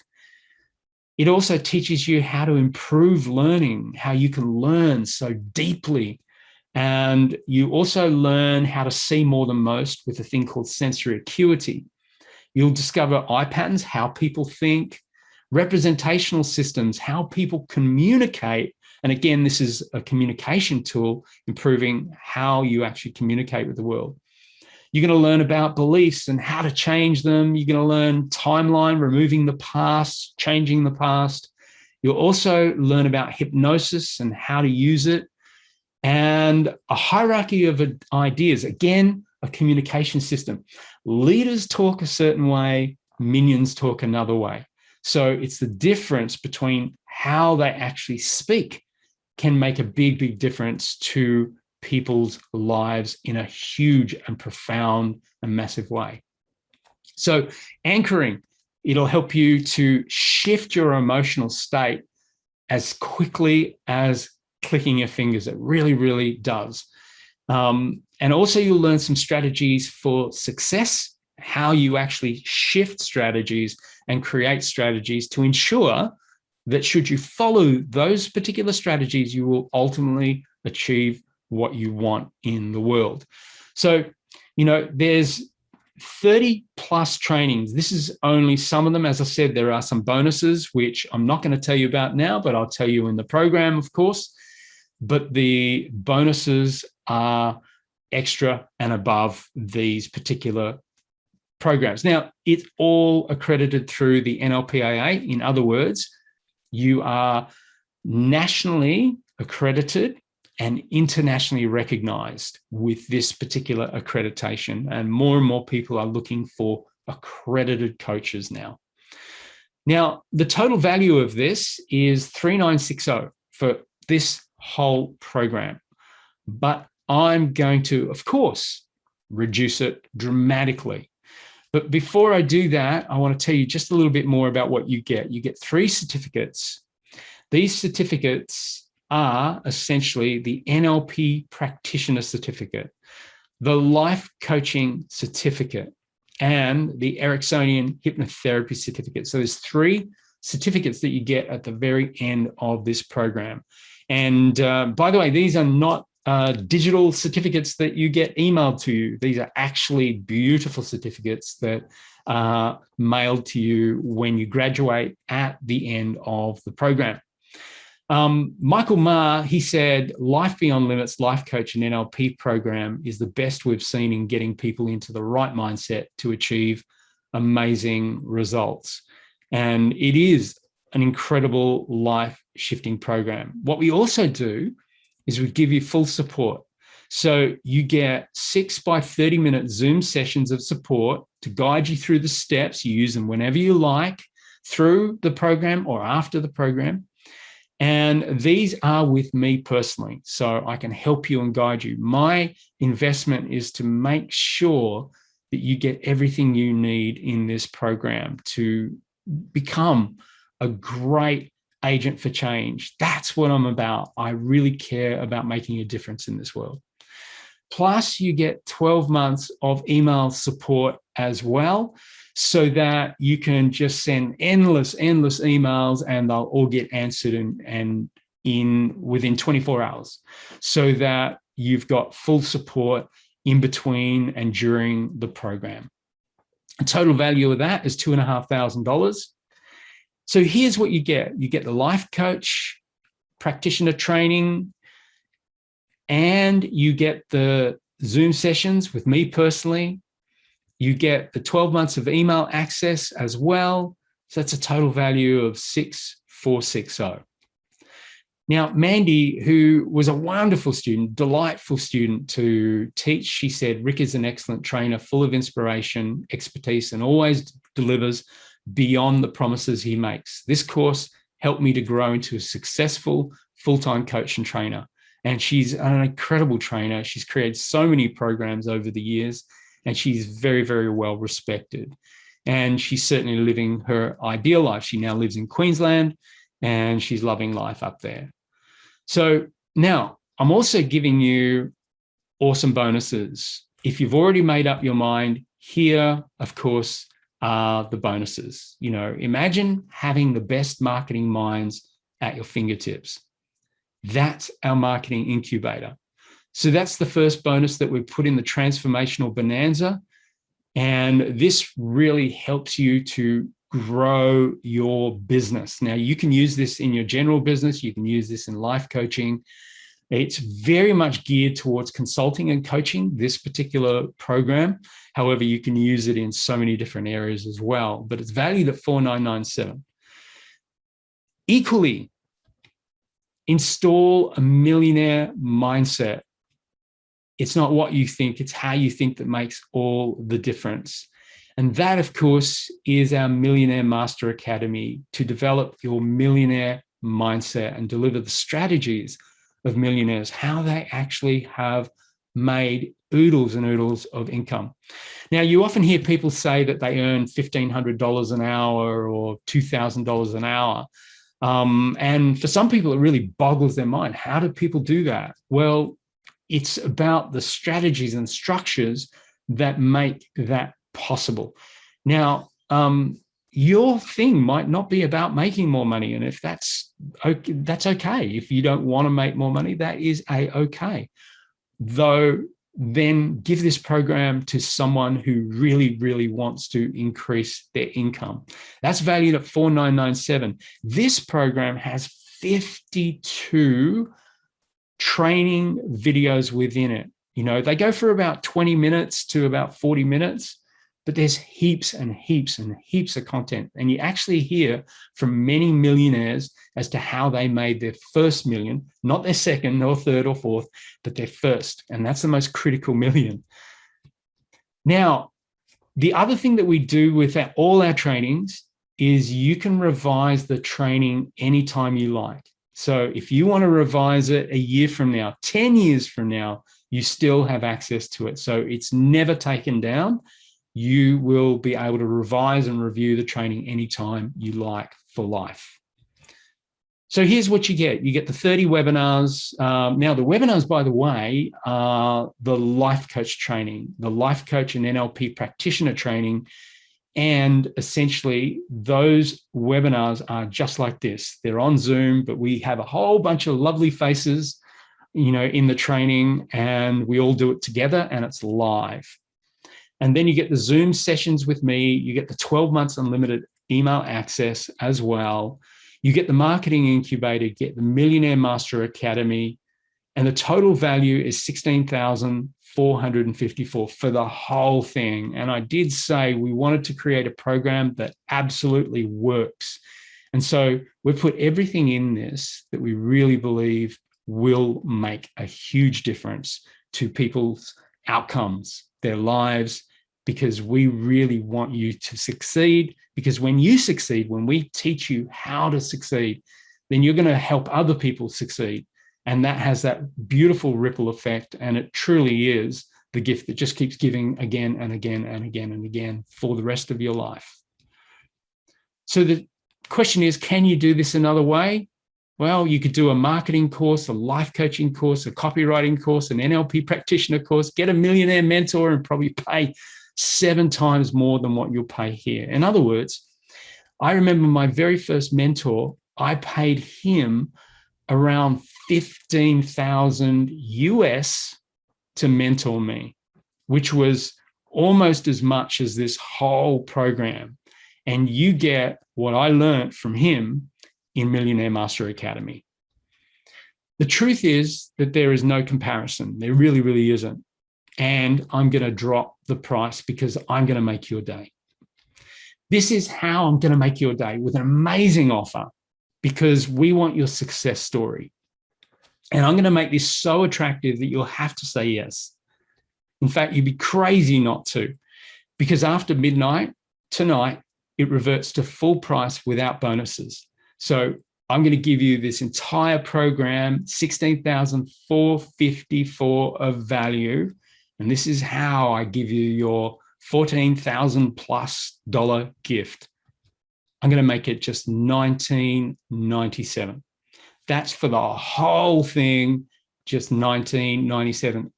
It also teaches you how to improve learning, how you can learn so deeply. And you also learn how to see more than most with a thing called sensory acuity. You'll discover eye patterns, how people think, representational systems, how people communicate. And again, this is a communication tool, improving how you actually communicate with the world. You're going to learn about beliefs and how to change them. You're going to learn timeline, removing the past, changing the past. You'll also learn about hypnosis and how to use it, and a hierarchy of ideas. Again, a communication system. Leaders talk a certain way, minions talk another way. So it's the difference between how they actually speak can make a big, big difference to people's lives in a huge and profound and massive way. So anchoring, it'll help you to shift your emotional state as quickly as clicking your fingers. It really, really does. And also you'll learn some strategies for success, how you actually shift strategies and create strategies to ensure that should you follow those particular strategies, you will ultimately achieve what you want in the world. So, there's 30 plus trainings. This is only some of them. As I said, there are some bonuses, which I'm not going to tell you about now, but I'll tell you in the program, of course. But the bonuses are extra and above these particular programs. Now, it's all accredited through the NLPAA. In other words, you are nationally accredited and internationally recognized with this particular accreditation. And more people are looking for accredited coaches now. Now, the total value of this is $3,960 for this whole program. But I'm going to, of course, reduce it dramatically. But before I do that, I want to tell you just a little bit more about what you get. You get 3 certificates. These certificates are essentially the NLP practitioner certificate, the life coaching certificate, and the Ericksonian hypnotherapy certificate. So there's 3 certificates that you get at the very end of this program. And by the way, these are not digital certificates that you get emailed to you. These are actually beautiful certificates that are mailed to you when you graduate at the end of the program. Michael Maher, he said, Life Beyond Limits, Life Coach and NLP program is the best we've seen in getting people into the right mindset to achieve amazing results. And it is an incredible life-shifting program. What we also do is we give you full support. So you get 6 by 30-minute Zoom sessions of support to guide you through the steps. You use them whenever you like, through the program or after the program. And these are with me personally, so I can help you and guide you. My investment is to make sure that you get everything you need in this program to become a great agent for change. That's what I'm about. I really care about making a difference in this world. Plus, you get 12 months of email support as well, so that you can just send endless emails and they'll all get answered and within 24 hours, so that you've got full support in between and during the program. The total value of that is $2,500. So here's what you get. You get the life coach, practitioner training, and you get the Zoom sessions with me personally. You get the 12 months of email access as well. So that's a total value of $6,460. Now, Mandy, who was a wonderful student, delightful student to teach, she said, Rick is an excellent trainer, full of inspiration, expertise, and always delivers beyond the promises he makes. This course helped me to grow into a successful full-time coach and trainer. And she's an incredible trainer. She's created so many programs over the years, and she's very, very well respected. And she's certainly living her ideal life. She now lives in Queensland, and she's loving life up there. So now I'm also giving you awesome bonuses. If you've already made up your mind, here, of course, are the bonuses. You know, imagine having the best marketing minds at your fingertips. That's our marketing incubator. So that's the first bonus that we've put in the transformational bonanza. And this really helps you to grow your business. Now, you can use this in your general business. You can use this in life coaching. It's very much geared towards consulting and coaching, this particular program. However, you can use it in so many different areas as well, but it's valued at $4,997. Equally, install a millionaire mindset. It's not what you think, it's how you think that makes all the difference. And that, of course, is our Millionaire Master Academy to develop your millionaire mindset and deliver the strategies of millionaires, how they actually have made oodles and oodles of income. Now, you often hear people say that they earn $1,500 an hour or $2,000 an hour. And for some people, it really boggles their mind. How do people do that? Well, it's about the strategies and structures that make that possible. Now, your thing might not be about making more money. And if that's okay. If you don't want to make more money, that is okay. Though, then give this program to someone who really, really wants to increase their income. That's valued at $4,997. This program has 52 training videos within it. You know, they go for about 20 minutes to about 40 minutes. But there's heaps and heaps and heaps of content. And you actually hear from many millionaires as to how they made their first million, not their second or third or fourth, but their first. And that's the most critical million. Now, the other thing that we do with all our trainings is you can revise the training anytime you like. So if you want to revise it a year from now, 10 years from now, you still have access to it. So it's never taken down. You will be able to revise and review the training anytime you like for life. So here's what you get. You get the 30 webinars. Now, the webinars, by the way, are the life coach training, the life coach and NLP practitioner training. And essentially, those webinars are just like this. They're on Zoom, but we have a whole bunch of lovely faces, you know, in the training, and we all do it together, and it's live. And then you get the Zoom sessions with me. You get the 12 months unlimited email access as well. You get the marketing incubator, get the Millionaire Master Academy, and the total value is $16,454 for the whole thing. And I did say we wanted to create a program that absolutely works. And so we've put everything in this that we really believe will make a huge difference to people's outcomes, their lives, because we really want you to succeed. Because when you succeed, when we teach you how to succeed, then you're going to help other people succeed. And that has that beautiful ripple effect. And it truly is the gift that just keeps giving again and again and again and again for the rest of your life. So the question is, can you do this another way? Well, you could do a marketing course, a life coaching course, a copywriting course, an NLP practitioner course, get a millionaire mentor and probably pay 7 times more than what you'll pay here. In other words, I remember my very first mentor, I paid him around 15,000 US to mentor me, which was almost as much as this whole program. And you get what I learned from him in Millionaire Master Academy. The truth is that there is no comparison. There really, really isn't. And I'm going to drop the price because I'm going to make your day. This is how I'm going to make your day, with an amazing offer, because we want your success story. And I'm going to make this so attractive that you'll have to say yes. In fact, you'd be crazy not to, because after midnight tonight, it reverts to full price without bonuses. So I'm going to give you this entire program, $16,454 of value. And this is how I give you your $14,000+ gift. I'm going to make it just $19.97. That's for the whole thing, just $19.97,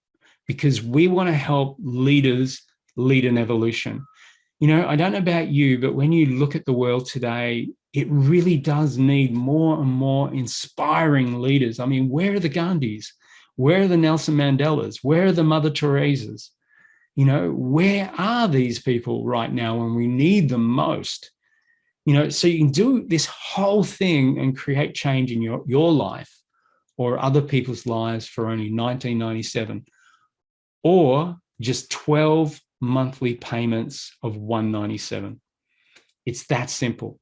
because we want to help leaders lead an evolution. You know, I don't know about you, but when you look at the world today, it really does need more and more inspiring leaders. I mean, where are the Gandhis? Where are the Nelson Mandelas? Where are the Mother Teresas? You know, where are these people right now when we need them most? You know, so you can do this whole thing and create change in your life or other people's lives for only $19.97, or just 12 monthly payments of $197. It's that simple.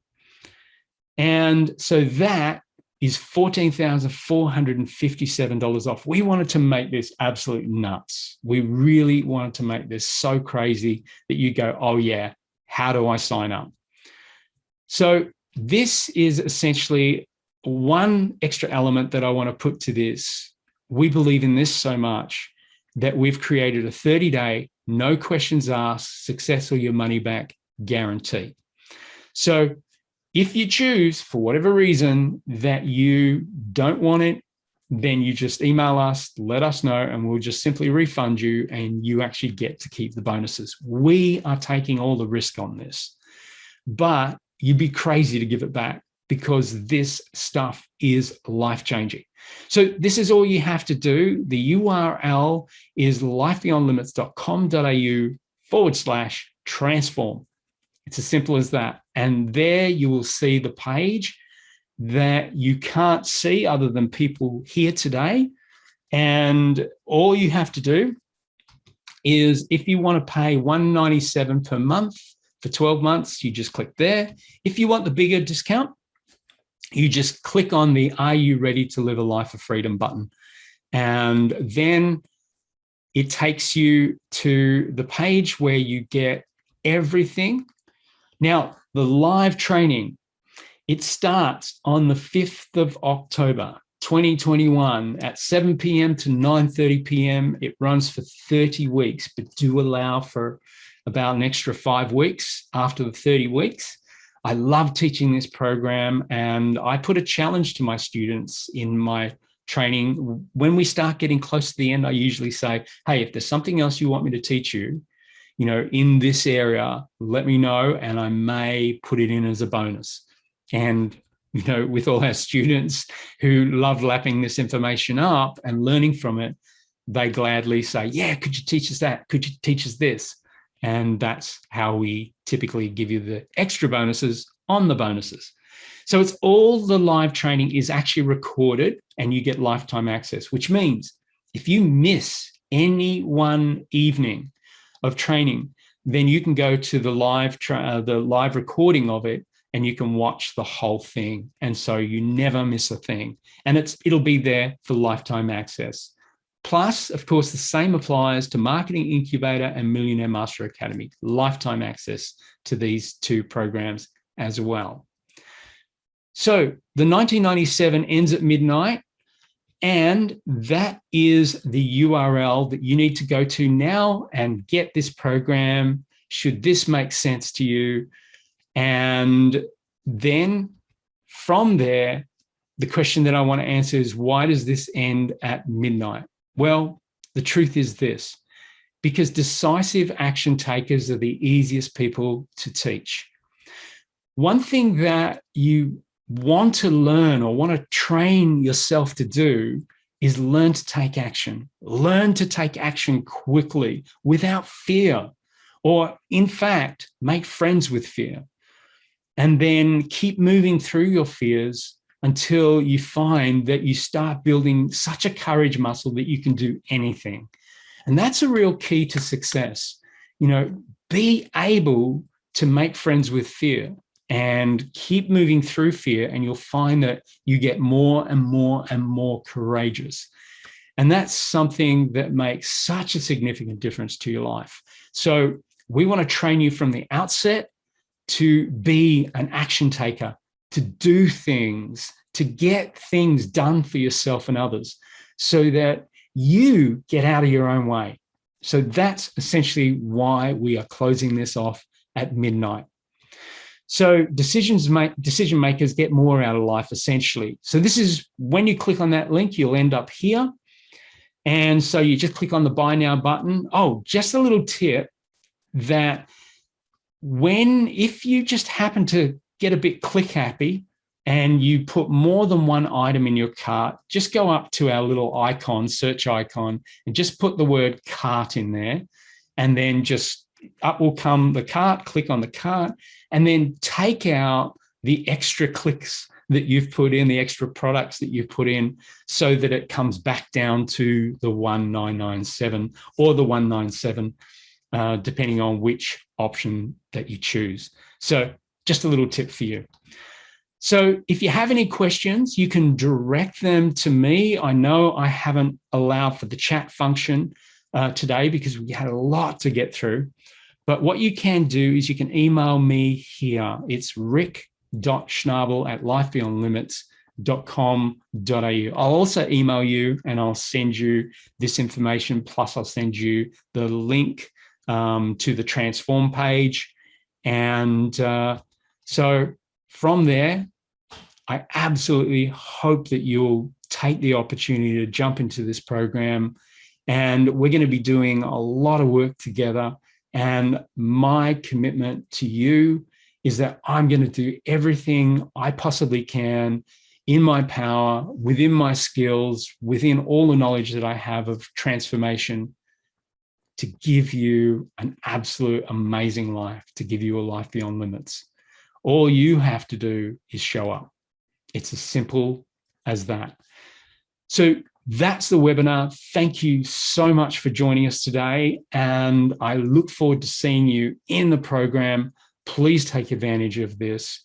And so that is $14,457 off. We wanted to make this absolute nuts. We really wanted to make this so crazy that you go, oh yeah, how do I sign up? So this is essentially one extra element that I want to put to this. We believe in this so much that we've created a 30-day, no questions asked, success or your money back guarantee. So if you choose, for whatever reason, that you don't want it, then you just email us, let us know, and we'll just simply refund you, and you actually get to keep the bonuses. We are taking all the risk on this, but you'd be crazy to give it back, because this stuff is life-changing. So this is all you have to do. The URL is lifebeyondlimits.com.au/transform. It's as simple as that. And there you will see the page that you can't see other than people here today. And all you have to do is, if you want to pay $197 per month for 12 months, you just click there. If you want the bigger discount, you just click on the Are You Ready to Live a Life of Freedom button. And then it takes you to the page where you get everything. Now, the live training, it starts on the 5th of October, 2021 at 7 p.m. to 9:30 p.m. It runs for 30 weeks, but do allow for about an extra 5 weeks after the 30 weeks. I love teaching this program, and I put a challenge to my students in my training. When we start getting close to the end, I usually say, hey, if there's something else you want me to teach you, you know, in this area, let me know, and I may put it in as a bonus. And, you know, with all our students who love lapping this information up and learning from it, they gladly say, yeah, could you teach us that? Could you teach us this? And that's how we typically give you the extra bonuses on the bonuses. So it's all the live training is actually recorded, and you get lifetime access, which means if you miss any one evening of training, then you can go to the live recording of it, and you can watch the whole thing. And so you never miss a thing. And it'll be there for lifetime access. Plus, of course, the same applies to Marketing Incubator and Millionaire Master Academy, lifetime access to these two programs as well. So the $19.97 ends at midnight, and that is the URL that you need to go to now and get this program, should this make sense to you. And then from there, the question that I want to answer is, why does this end at midnight? Well, the truth is this: because decisive action takers are the easiest people to teach. One thing that you want to learn or want to train yourself to do is learn to take action. Learn to take action quickly without fear, or in fact, make friends with fear. And then keep moving through your fears until you find that you start building such a courage muscle that you can do anything. And that's a real key to success. You know, be able to make friends with fear and keep moving through fear, and you'll find that you get more and more and more courageous. And that's something that makes such a significant difference to your life. So we want to train you from the outset to be an action taker, to do things, to get things done for yourself and others, so that you get out of your own way. So that's essentially why we are closing this off at midnight. So decision makers get more out of life, essentially. So this is when you click on that link, you'll end up here. And so you just click on the buy now button. Oh, just a little tip that if you just happen to get a bit click happy and you put more than one item in your cart, just go up to our little icon, search icon, and just put the word cart in there. And then just up will come the cart, click on the cart, and then take out the extra clicks that you've put in, the extra products that you've put in, so that it comes back down to the 1997 or the 197, depending on which option that you choose. So just a little tip for you. So if you have any questions, you can direct them to me. I know I haven't allowed for the chat function today because we had a lot to get through. But what you can do is you can email me here. It's rick.schnabel@lifebeyondlimits.com.au. I'll also email you and I'll send you this information. Plus, I'll send you the link to the transform page. And so from there, I absolutely hope that you'll take the opportunity to jump into this program. And we're going to be doing a lot of work together. And my commitment to you is that I'm going to do everything I possibly can in my power, within my skills, within all the knowledge that I have of transformation, to give you an absolute amazing life, to give you a life beyond limits. All you have to do is show up. It's as simple as that. So that's the webinar. Thank you so much for joining us today. And I look forward to seeing you in the program. Please take advantage of this.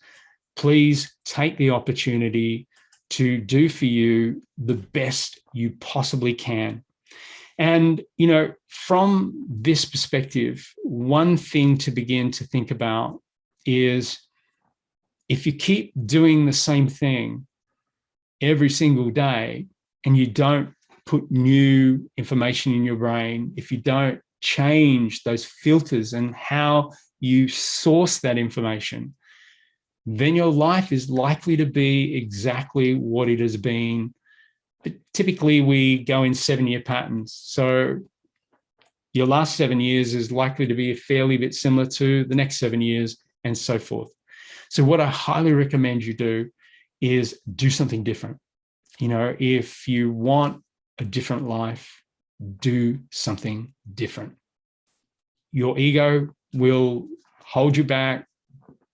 Please take the opportunity to do for you the best you possibly can. And, you know, from this perspective, one thing to begin to think about is if you keep doing the same thing every single day and you don't put new information in your brain, if you don't change those filters and how you source that information, then your life is likely to be exactly what it has been. But typically, we go in 7-year patterns. So your last 7 years is likely to be a fairly bit similar to the next 7 years and so forth. So what I highly recommend you do is do something different. You know, if you want a different life, do something different. Your ego will hold you back,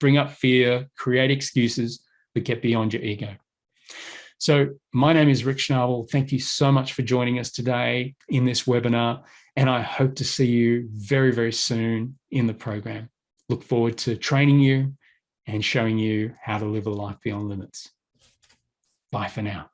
bring up fear, create excuses, but get beyond your ego. So my name is Rick Schnabel. Thank you so much for joining us today in this webinar, and I hope to see you very, very soon in the program. Look forward to training you and showing you how to live a life beyond limits. Bye for now.